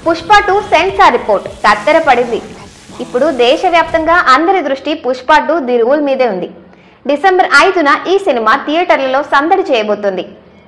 Pushpa 2 censor report కత్తెరపడింది. ఇప్పుడు దేశవ్యాప్తంగా అందరి దృష్టి పుష్ప 2 ది రూల్ మీదే ఉంది. డిసెంబర్ 5న ఈ సినిమా థియేటర్లలో సందడి చేయబోతుంది.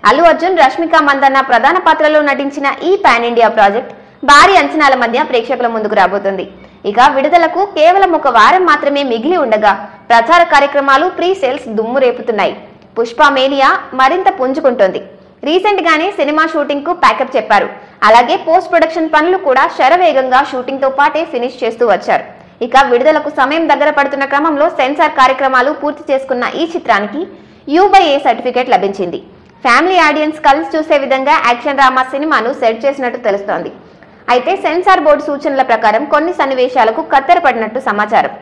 అల్లు అర్జున్, రష్మిక మందన్న ప్రధాన పాత్రలో నటించిన ఈ పాన్ ఇండియా ప్రాజెక్ట్ భారీ అంచనాల మధ్య ప్రేక్షకుల ముందుకు రాబోతుంది. ఇక విడుదలకు కేవలం ఒక వారం మాత్రమే మిగిలి ఉండగా ప్రచార కార్యక్రమాలు, ప్రీ సేల్స్ దుమ్ము రేపుతున్నాయి. పుష్ప మేనియా మరింత పుంజుకుంటోంది. రీసెంట్ గానే సినిమా షూటింగ్ కు ప్యాకప్ చెప్పారు. అలాగే పోస్ట్ ప్రొడక్షన్ పనులు కూడా శరవేగంగా షూటింగ్ తో పాటే ఫినిష్ చేస్తూ వచ్చారు. ఇక విడుదలకు సమయం దగ్గర పడుతున్న క్రమంలో సెన్సార్ కార్యక్రమాలు పూర్తి చేసుకున్న ఈ చిత్రానికి U/A సర్టిఫికేట్ లభించింది. ఫ్యామిలీ ఆడియన్స్ కలిసి చూసే విధంగా యాక్షన్ డ్రామా సినిమాను సెట్ చేసినట్టు తెలుస్తోంది. అయితే సెన్సార్ బోర్డు సూచనల ప్రకారం కొన్ని సన్నివేశాలకు కత్తెరపడినట్టు సమాచారం.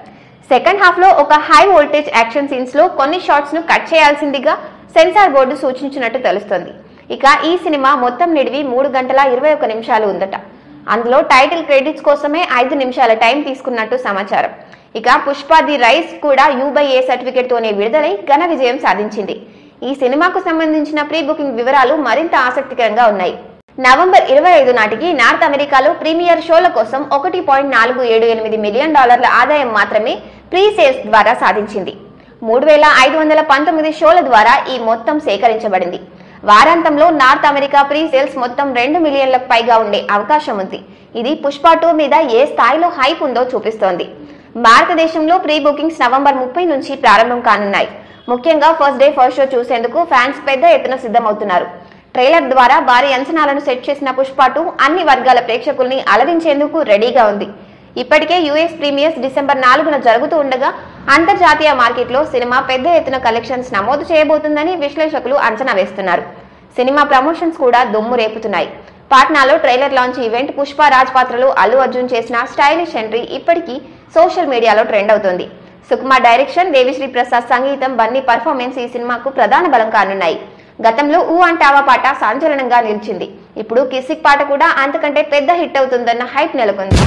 సెకండ్ హాఫ్ లో ఒక హై వోల్టేజ్ యాక్షన్ సీన్స్ లో కొన్ని షాట్స్ ను కట్ చేయాల్సిందిగా సెన్సార్ బోర్డు సూచించినట్టు తెలుస్తోంది. ఇక ఈ సినిమా మొత్తం నిడివి 3 గంటల 21 నిమిషాలు ఉందట. అందులో టైటిల్ క్రెడిట్స్ కోసమే 5 నిమిషాల టైం తీసుకున్నట్టు సమాచారం. ఇక పుష్ప ది రైస్ కూడా U/A సర్టిఫికేట్ తోనే విడుదలై ఘన విజయం సాధించింది. ఈ సినిమాకు సంబంధించిన ప్రీ బుకింగ్ వివరాలు మరింత ఆసక్తికరంగా ఉన్నాయి. నవంబర్ 25 నాటికి నార్త్ అమెరికాలో ప్రీమియర్ షోల కోసం $1.478 మిలియన్ ఆదాయం మాత్రమే ప్రీ సేల్స్ ద్వారా సాధించింది. 3519 షోల ద్వారా ఈ మొత్తం సేకరించబడింది. వారాంతంలో నార్త్ అమెరికా ప్రీ సేల్స్ మొత్తం 2 మిలియన్లకు పైగా ఉండే అవకాశం ఉంది. ఇది పుష్ప 2 మీద ఏ స్థాయిలో హైప్ ఉందో చూపిస్తోంది. భారతదేశంలో ప్రీ బుకింగ్స్ నవంబర్ 30 నుంచి ప్రారంభం కానున్నాయి. ముఖ్యంగా ఫస్ట్ డే ఫస్ట్ షో చూసేందుకు ఫ్యాన్స్ పెద్ద ఎత్తున సిద్ధమవుతున్నారు. ట్రైలర్ ద్వారా భారీ అంచనాలను సెట్ చేసిన పుష్ప 2 అన్ని వర్గాల ప్రేక్షకుల్ని అలరించేందుకు రెడీగా ఉంది. ఇప్పటికే US ప్రీమియర్స్ డిసెంబర్ 4న జరుగుతూ ఉండగా అంతర్జాతీయ మార్కెట్లో సినిమా పెద్ద ఎత్తున కలెక్షన్స్ నమోదు చేయబోతుందని విశ్లేషకులు అంచనా వేస్తున్నారు. సినిమా ప్రమోషన్స్ కూడా దుమ్ము రేపుతున్నాయి. పాట్నాలో trailer launch event, Pushpa Raj పాత్రలో అల్లు అర్జున్ చేసిన స్టైలిష్ ఎంట్రీ ఇప్పటికీ సోషల్ మీడియాలో ట్రెండ్ అవుతోంది. సుకుమార్ డైరెక్షన్, దేవిశ్రీ ప్రసాద్ సంగీతం, బన్నీ పర్ఫార్మెన్స్ ఈ సినిమాకు ప్రధాన బలం కానున్నాయి. గతంలో ఊ అంటావా పాట సంచలనంగా నిలిచింది. ఇప్పుడు కిసిక్ పాట కూడా అంతకంటే పెద్ద హిట్ అవుతుందన్న హైప్ నెలకొంది.